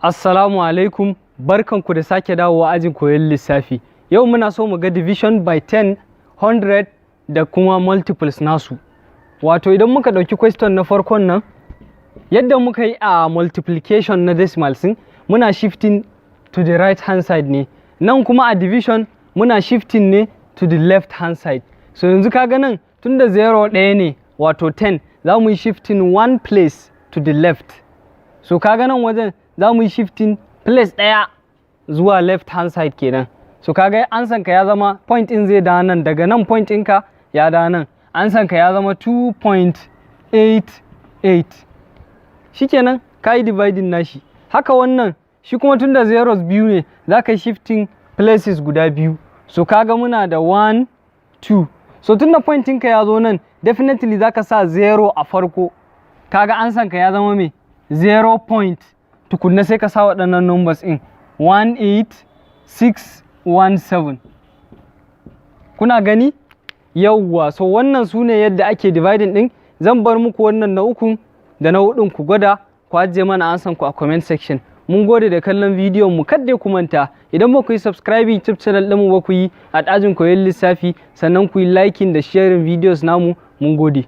Assalamu alaikum, barkanku da sake dawowa ajin koyon lissafi. Yau muna so mu ga division by 10, 100 da kuma multiples nasu. Wato idan muka ɗauki question na farkon nan, yadda muka yi a multiplication na decimals muna shifting to the right hand side ne. Nan kuma a division muna shifting ne to the left hand side. So yanzu kaga nan tunda 0 ɗaya ne wato 10 za mu yi shifting one place to the left. So kaga nan wajen za mu yi shifting place ɗaya zuwa left hand side kenan. So kaga ansanka ya zama point in zai da nan, daga nan point ɗinka ya da nan, ansanka ya zama 2.88. Shikenan ka yi dividing nashi. Haka wannan shi kuma tunda zeros biyu ne za ka yi shifting places guda biyu. So kaga muna da 1 2. So tunda point ɗinka ya zo nan definitely za ka sa 0 a farko. Kaga ansanka ya zama me 0 point. Tukunna sai ka sa waɗannan numbers in 18617. Kuna gani? Yawwa, so wannan su ne yadda ake dividing ɗin. Zan bar muku wannan na ukun da na hudun ku gwada, ku ajiye mana ansan ku a comment section. Mun gode da kallon bidiyon mu, kadda ku manta idan ba ku yi subscribing YouTube channel ɗinmu ba ku yi a ajin koyon lissafi, sannan ku yi liking da sharing videos namu. Mun gode.